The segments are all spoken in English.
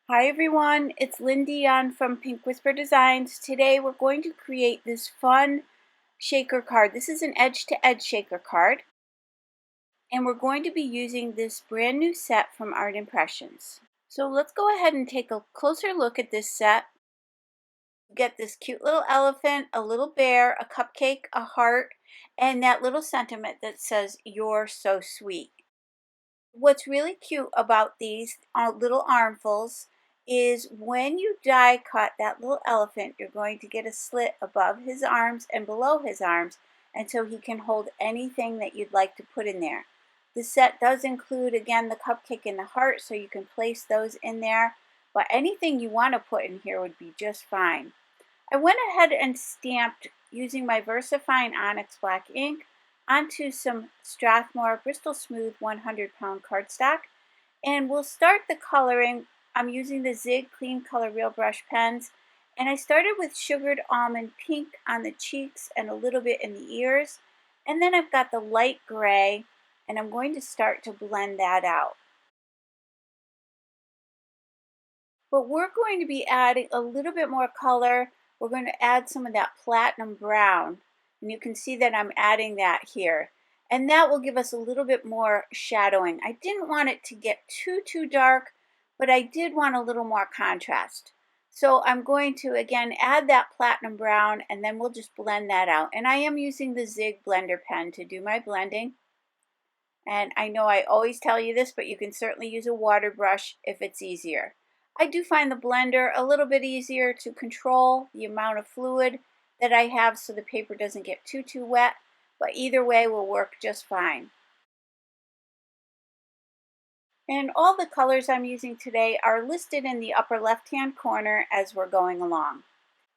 Hi everyone, it's Lindy from Pink Whisper Designs. Today we're going to create this fun shaker card. This is an edge-to-edge shaker card, and we're going to be using this brand new set from Art Impressions. So let's go ahead and take a closer look at this set. You get this cute little elephant, a little bear, a cupcake, a heart, and that little sentiment that says, "You're so sweet." What's really cute about these little armfuls is when you die cut that little elephant, you're going to get a slit above his arms and below his arms, and so he can hold anything that you'd like to put in there. The set does include, again, the cupcake and the heart, so you can place those in there, but anything you want to put in here would be just fine. I went ahead and stamped using my VersaFine Onyx Black ink onto some Strathmore Bristol Smooth 100-pound cardstock, and we'll start the coloring. I'm using the Zig Clean Color Real Brush pens, and I started with sugared almond pink on the cheeks and a little bit in the ears, and then I've got the light gray, and I'm going to start to blend that out. But we're going to be adding a little bit more color. We're going to add some of that platinum brown, and you can see that I'm adding that here, and that will give us a little bit more shadowing. I didn't want it to get too dark, but I did want a little more contrast. So I'm going to again add that platinum brown, and then we'll just blend that out. And I am using the Zig blender pen to do my blending. And I know I always tell you this, but you can certainly use a water brush if it's easier. I do find the blender a little bit easier to control the amount of fluid that I have so the paper doesn't get too wet, but either way will work just fine. And all the colors I'm using today are listed in the upper left-hand corner as we're going along.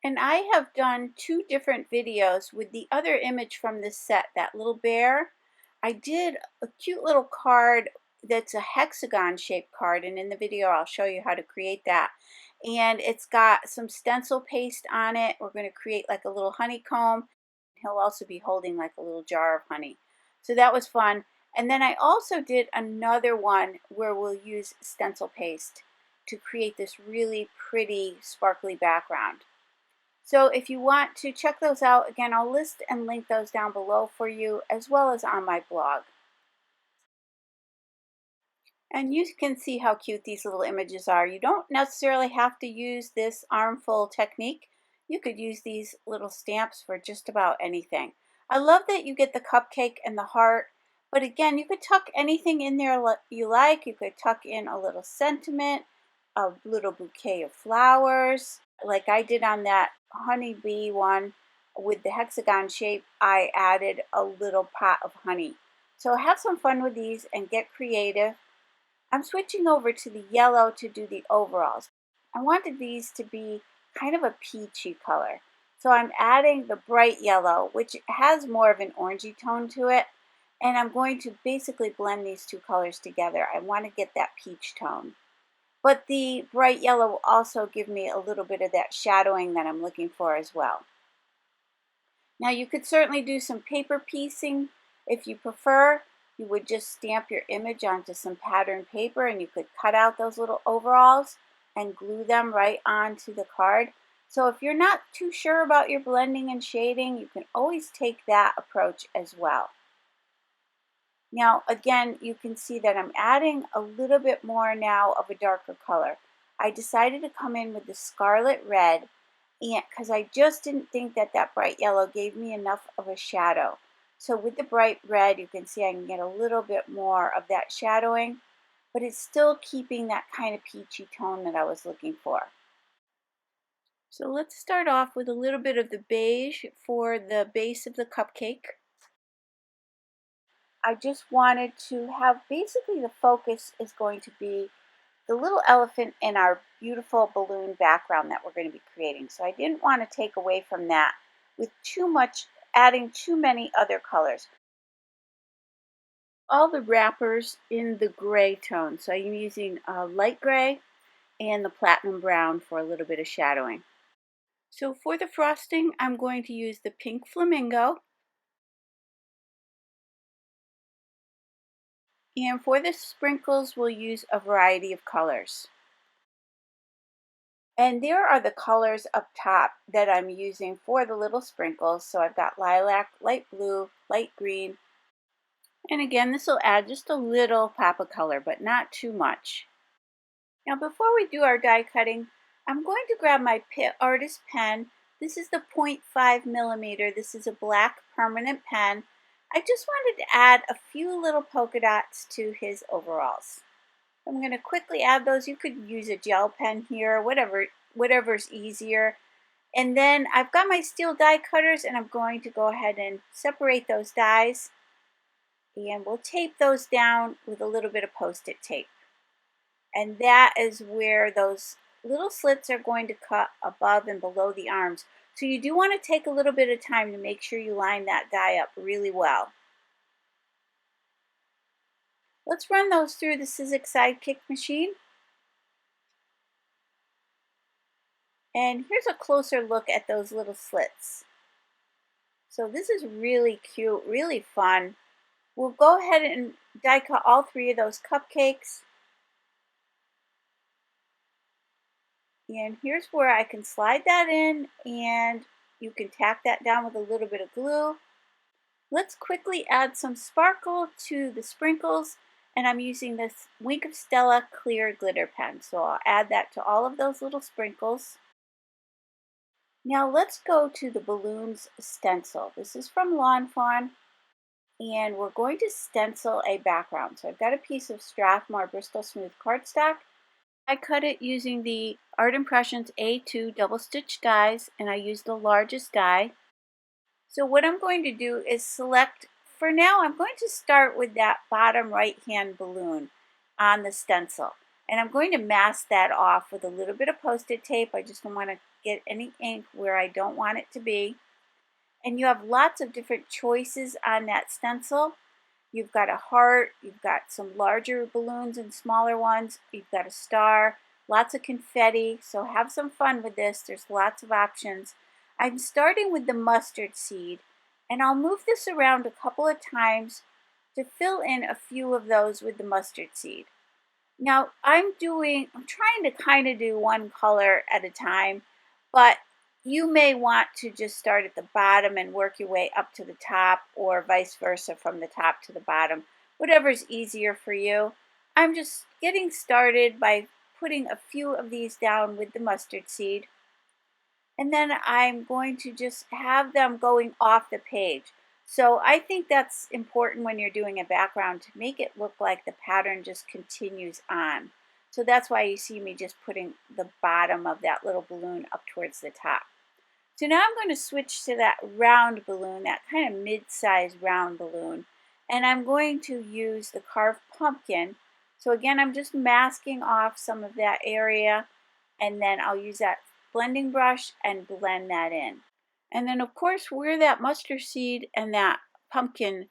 And I have done two different videos with the other image from this set, that little bear. I did a cute little card that's a hexagon shaped card, and in the video I'll show you how to create that. And it's got some stencil paste on it. We're going to create like a little honeycomb. He'll also be holding like a little jar of honey. So that was fun. And then I also did another one where we'll use stencil paste to create this really pretty sparkly background. So if you want to check those out, again, I'll list and link those down below for you, as well as on my blog. And you can see how cute these little images are. You don't necessarily have to use this armful technique. You could use these little stamps for just about anything. I love that you get the cupcake and the heart, but again, you could tuck anything in there you like. You could tuck in a little sentiment, a little bouquet of flowers, like I did on that honeybee one with the hexagon shape. I added a little pot of honey. So have some fun with these and get creative. I'm switching over to the yellow to do the overalls. I wanted these to be kind of a peachy color. So I'm adding the bright yellow, which has more of an orangey tone to it. And I'm going to basically blend these two colors together. I want to get that peach tone. But the bright yellow will also give me a little bit of that shadowing that I'm looking for as well. Now you could certainly do some paper piecing if you prefer. You would just stamp your image onto some pattern paper, and you could cut out those little overalls and glue them right onto the card. So if you're not too sure about your blending and shading, you can always take that approach as well. Now again, you can see that I'm adding a little bit more now of a darker color. I decided to come in with the scarlet red, and because I just didn't think that that bright yellow gave me enough of a shadow. So with the bright red, you can see I can get a little bit more of that shadowing, but it's still keeping that kind of peachy tone that I was looking for. So let's start off with a little bit of the beige for the base of the cupcake. I just wanted to have, basically the focus is going to be the little elephant in our beautiful balloon background that we're going to be creating. So I didn't want to take away from that with too much, adding too many other colors. All the wrappers in the gray tone. So I'm using light gray and the platinum brown for a little bit of shadowing. So for the frosting, I'm going to use the pink flamingo. And for the sprinkles, we'll use a variety of colors. And there are the colors up top that I'm using for the little sprinkles. So I've got lilac, light blue, light green. And again, this will add just a little pop of color, but not too much. Now before we do our die cutting, I'm going to grab my Pitt Artist pen. This is the 0.5 millimeter. This is a black permanent pen. I just wanted to add a few little polka dots to his overalls. I'm going to quickly add those. You could use a gel pen here, whatever's easier. And then I've got my steel die cutters, and I'm going to go ahead and separate those dies. And we'll tape those down with a little bit of Post-it tape. And that is where those little slits are going to cut above and below the arms. So you do want to take a little bit of time to make sure you line that die up really well. Let's run those through the Sidekick machine. And here's a closer look at those little slits. So this is really cute, really fun. We'll go ahead and die cut all three of those cupcakes. And here's where I can slide that in, and you can tack that down with a little bit of glue. Let's quickly add some sparkle to the sprinkles, and I'm using this Wink of Stella clear glitter pen. So I'll add that to all of those little sprinkles. Now let's go to the balloons stencil. This is from Fawn, and we're going to stencil a background. So I've got a piece of Strathmore Bristol Smooth cardstock. I cut it using the Art Impressions A2 double stitch dies, and I used the largest die. So what I'm going to do is select, for now I'm going to start with that bottom right hand balloon on the stencil. And I'm going to mask that off with a little bit of Post-it tape. I just don't want to get any ink where I don't want it to be. And you have lots of different choices on that stencil. You've got a heart, you've got some larger balloons and smaller ones, you've got a star, lots of confetti, so have some fun with this. There's lots of options. I'm starting with the mustard seed, and I'll move this around a couple of times to fill in a few of those with the mustard seed. Now I'm trying to kind of do one color at a time, but you may want to just start at the bottom and work your way up to the top, or vice versa from the top to the bottom, whatever's easier for you. I'm just getting started by putting a few of these down with the mustard seed. And then I'm going to just have them going off the page. So I think that's important when you're doing a background, to make it look like the pattern just continues on. So that's why you see me just putting the bottom of that little balloon up towards the top. So now I'm going to switch to that round balloon, that kind of mid-size round balloon. And I'm going to use the carved pumpkin. So again, I'm just masking off some of that area, and then I'll use that blending brush and blend that in. And then of course, where that mustard seed and that pumpkin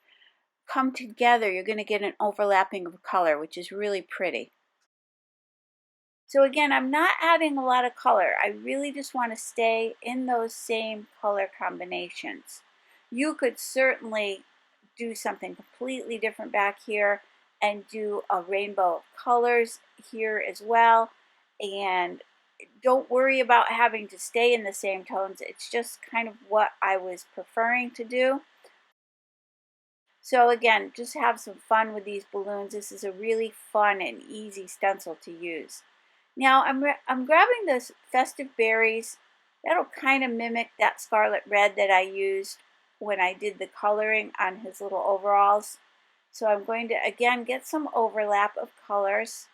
come together, you're going to get an overlapping of color, which is really pretty. So again, I'm not adding a lot of color. I really just want to stay in those same color combinations. You could certainly do something completely different back here and do a rainbow of colors here as well. And don't worry about having to stay in the same tones. It's just kind of what I was preferring to do. So again, just have some fun with these balloons. This is a really fun and easy stencil to use. Now I'm grabbing this Festive Berries. That'll kind of mimic that scarlet red that I used when I did the coloring on his little overalls. So I'm going to again get some overlap of colors.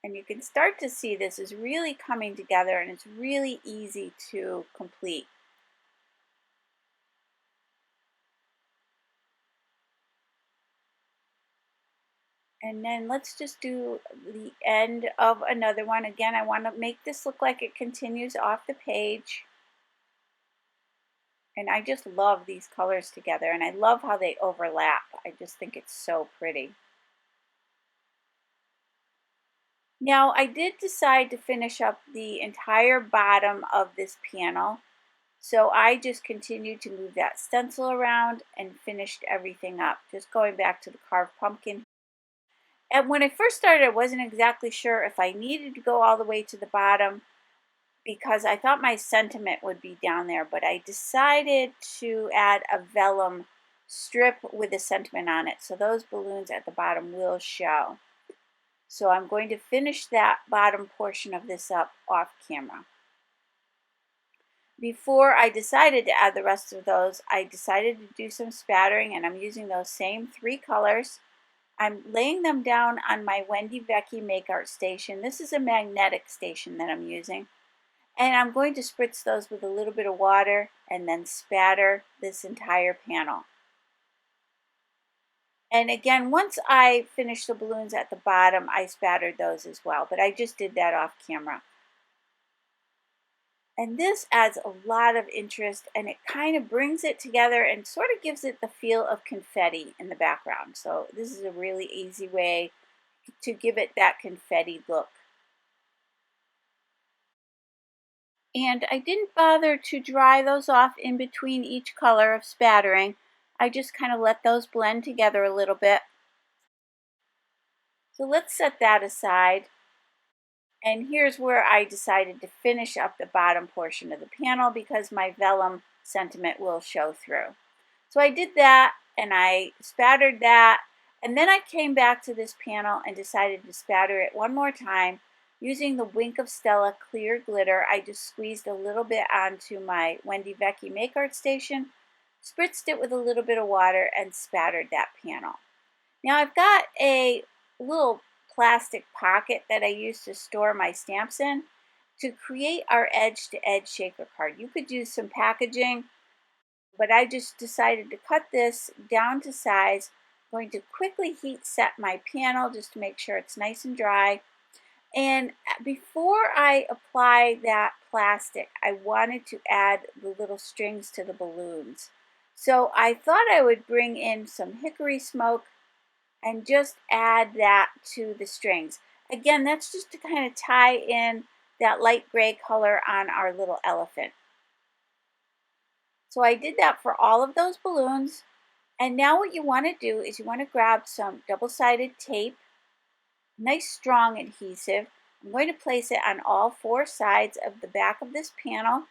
And you can start to see this is really coming together, and it's really easy to complete. And then let's just do the end of another one. Again, I want to make this look like it continues off the page. And I just love these colors together, and I love how they overlap. I just think it's so pretty. Now I did decide to finish up the entire bottom of this panel. So I just continued to move that stencil around and finished everything up. Just going back to the carved pumpkin. And when I first started, I wasn't exactly sure if I needed to go all the way to the bottom because I thought my sentiment would be down there, but I decided to add a vellum strip with a sentiment on it, so those balloons at the bottom will show. So I'm going to finish that bottom portion of this up off camera. Before I decided to add the rest of those, I decided to do some spattering, and I'm using those same 3 colors. I'm laying them down on my Wendy Vecchi Make Art station. This is a magnetic station that I'm using. And I'm going to spritz those with a little bit of water and then spatter this entire panel. And again, once I finished the balloons at the bottom, I spattered those as well, but I just did that off camera. And this adds a lot of interest, and it kind of brings it together and sort of gives it the feel of confetti in the background. So this is a really easy way to give it that confetti look. And I didn't bother to dry those off in between each color of spattering. I just kind of let those blend together a little bit. So let's set that aside. And here's where I decided to finish up the bottom portion of the panel because my vellum sentiment will show through. So I did that and I spattered that, and then I came back to this panel and decided to spatter it one more time using the Wink of Stella clear glitter. I just squeezed a little bit onto my Wendy Vecchi Make Art station, spritzed it with a little bit of water, and spattered that panel. Now I've got a little plastic pocket that I use to store my stamps in to create our edge-to-edge shaker card. You could use some packaging, but I just decided to cut this down to size. I'm going to quickly heat set my panel just to make sure it's nice and dry. And before I apply that plastic, I wanted to add the little strings to the balloons. So I thought I would bring in some hickory smoke and just add that to the strings. Again, that's just to kind of tie in that light gray color on our little elephant. So I did that for all of those balloons. And now what you want to do is you want to grab some double-sided tape, nice strong adhesive. I'm going to place it on all 4 sides of the back of this panel.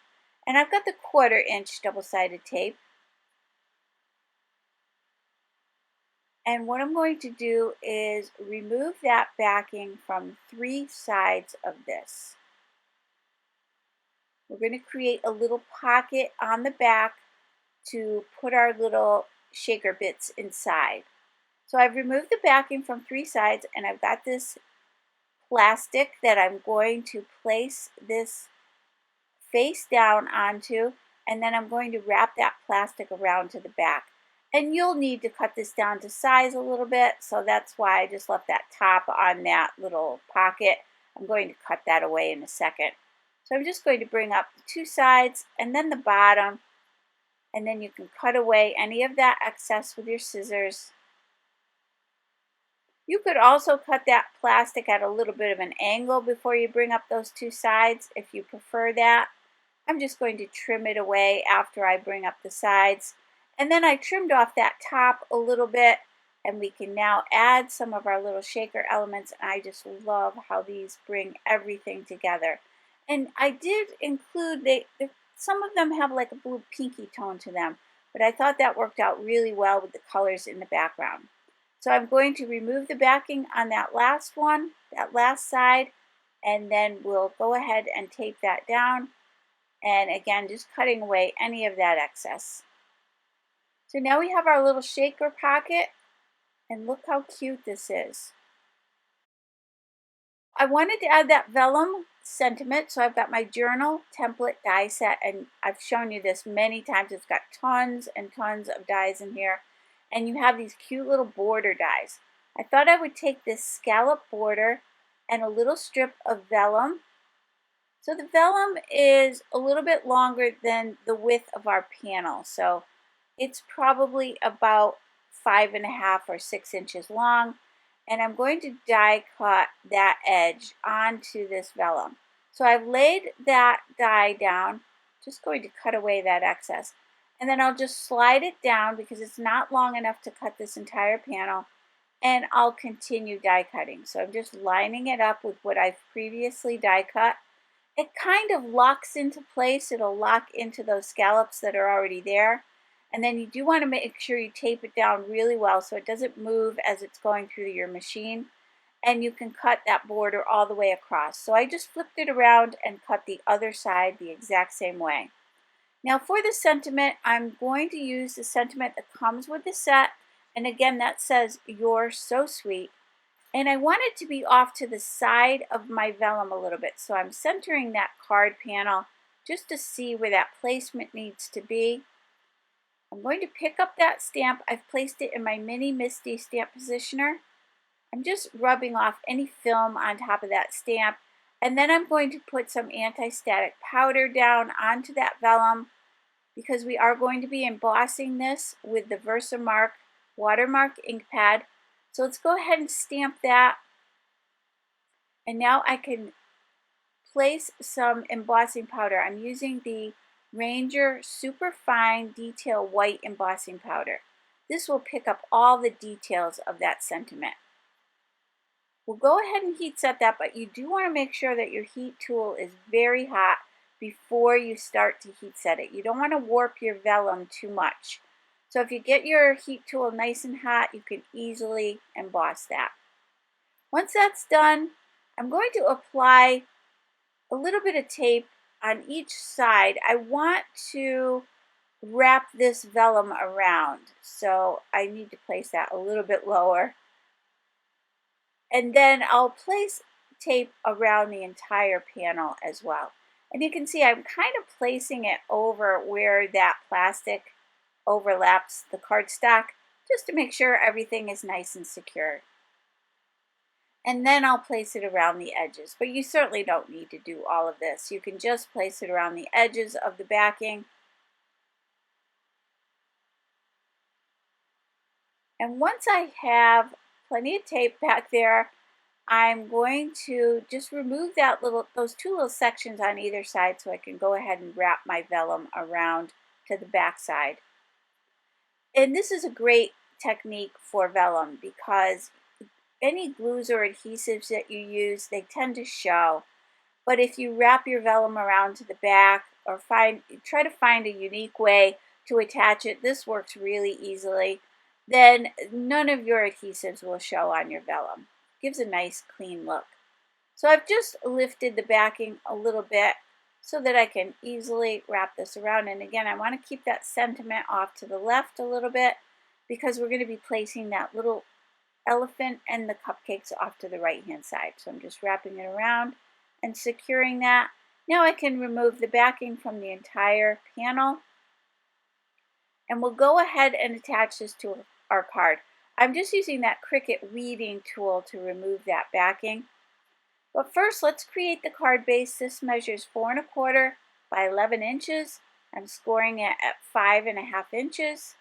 And I've got the 1/4 inch double-sided tape. And what I'm going to do is remove that backing from 3 sides of this. We're going to create a little pocket on the back to put our little shaker bits inside. So I've removed the backing from 3 sides, and I've got this plastic that I'm going to place this face down onto, and then I'm going to wrap that plastic around to the back. And you'll need to cut this down to size a little bit, so that's why I just left that top on that little pocket. I'm going to cut that away in a second. So I'm just going to bring up the 2 sides and then the bottom, and then you can cut away any of that excess with your scissors. You could also cut that plastic at a little bit of an angle before you bring up those 2 sides if you prefer that. I'm just going to trim it away after I bring up the sides. And then I trimmed off that top a little bit, and we can now add some of our little shaker elements. And I just love how these bring everything together. And I did include, some of them have like a blue pinky tone to them, but I thought that worked out really well with the colors in the background. So I'm going to remove the backing on that last one, that last side, and then we'll go ahead and tape that down. And again, just cutting away any of that excess. So now we have our little shaker pocket, and look how cute this is. I wanted to add that vellum sentiment, so I've got my journal template die set, and I've shown you this many times. It's got tons and tons of dies in here, and you have these cute little border dies. I thought I would take this scallop border and a little strip of vellum. So the vellum is a little bit longer than the width of our panel, so it's probably about 5.5 or 6 inches long, and I'm going to die cut that edge onto this vellum. So I've laid that die down, just going to cut away that excess, and then I'll just slide it down because it's not long enough to cut this entire panel, and I'll continue die cutting. So I'm just lining it up with what I've previously die cut. It kind of locks into place. It'll lock into those scallops that are already there. And then you do want to make sure you tape it down really well so it doesn't move as it's going through your machine. And you can cut that border all the way across. So I just flipped it around and cut the other side the exact same way. Now for the sentiment, I'm going to use the sentiment that comes with the set. And again, that says, "You're so sweet." And I want it to be off to the side of my vellum a little bit. So I'm centering that card panel just to see where that placement needs to be. I'm going to pick up that stamp. I've placed it in my Mini Misty stamp positioner. I'm just rubbing off any film on top of that stamp. And then I'm going to put some anti-static powder down onto that vellum because we are going to be embossing this with the Versamark watermark ink pad. So let's go ahead and stamp that. And now I can place some embossing powder. I'm using the Ranger Super Fine Detail White Embossing Powder. This will pick up all the details of that sentiment. We'll go ahead and heat set that, but you do want to make sure that your heat tool is very hot before you start to heat set it. You don't want to warp your vellum too much. So if you get your heat tool nice and hot, you can easily emboss that. Once that's done, I'm going to apply a little bit of tape on each side. I want to wrap this vellum around, so I need to place that a little bit lower. And then I'll place tape around the entire panel as well. And you can see I'm kind of placing it over where that plastic overlaps the cardstock, just to make sure everything is nice and secure. And then I'll place it around the edges, but you certainly don't need to do all of this. You can just place it around the edges of the backing. And once I have plenty of tape back there, I'm going to just remove those two little sections on either side so I can go ahead and wrap my vellum around to the back side. And this is a great technique for vellum because any glues or adhesives that you use, they tend to show. But if you wrap your vellum around to the back or try to find a unique way to attach it, this works really easily, then none of your adhesives will show on your vellum. Gives a nice clean look. So I've just lifted the backing a little bit so that I can easily wrap this around. And again, I want to keep that sentiment off to the left a little bit because we're going to be placing that little elephant and the cupcakes off to the right hand side. So I'm just wrapping it around and securing that. Now I can remove the backing from the entire panel, and we'll go ahead and attach this to our card. I'm just using that Cricut weaving tool to remove that backing. But first, let's create the card base. This measures 4 1/4 by 11 inches. I'm scoring it at 5.5 inches.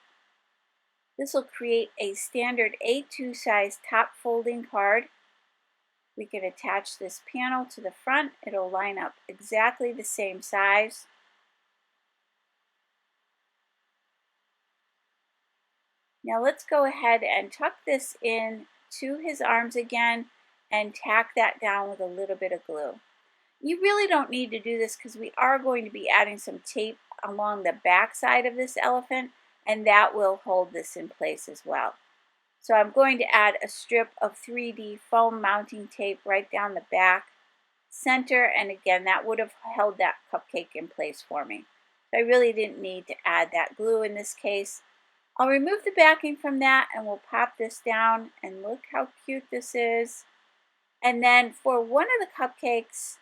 This will create a standard A2 size top folding card. We can attach this panel to the front. It'll line up exactly the same size. Now let's go ahead and tuck this in to his arms again and tack that down with a little bit of glue. You really don't need to do this because we are going to be adding some tape along the back side of this elephant, and that will hold this in place as well. So I'm going to add a strip of 3D foam mounting tape right down the back center, and again that would have held that cupcake in place for me. So I really didn't need to add that glue in this case. I'll remove the backing from that and we'll pop this down, and look how cute this is. And then for one of the cupcakes,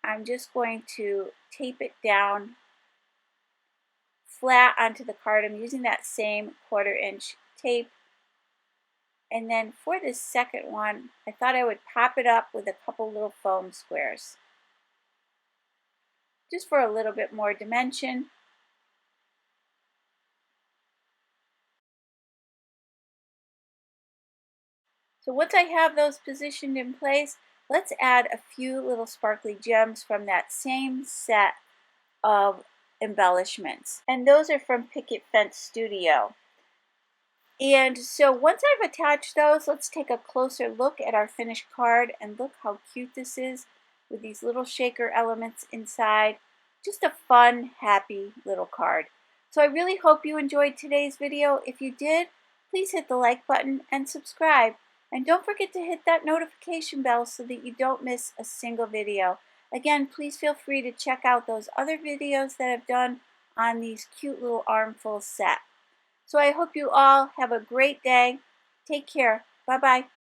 I'm just going to tape it down flat onto the card. I'm using that same 1/4 inch tape. And then for this second one, I thought I would pop it up with a couple little foam squares, just for a little bit more dimension. So once I have those positioned in place, let's add a few little sparkly gems from that same set of embellishments. And those are from Picket Fence Studio. And so once I've attached those, let's take a closer look at our finished card, and look how cute this is with these little shaker elements inside. Just a fun, happy little card. So I really hope you enjoyed today's video. If you did, please hit the like button and subscribe. And don't forget to hit that notification bell so that you don't miss a single video. Again, please feel free to check out those other videos that I've done on these cute little armful set. So I hope you all have a great day. Take care. Bye-bye.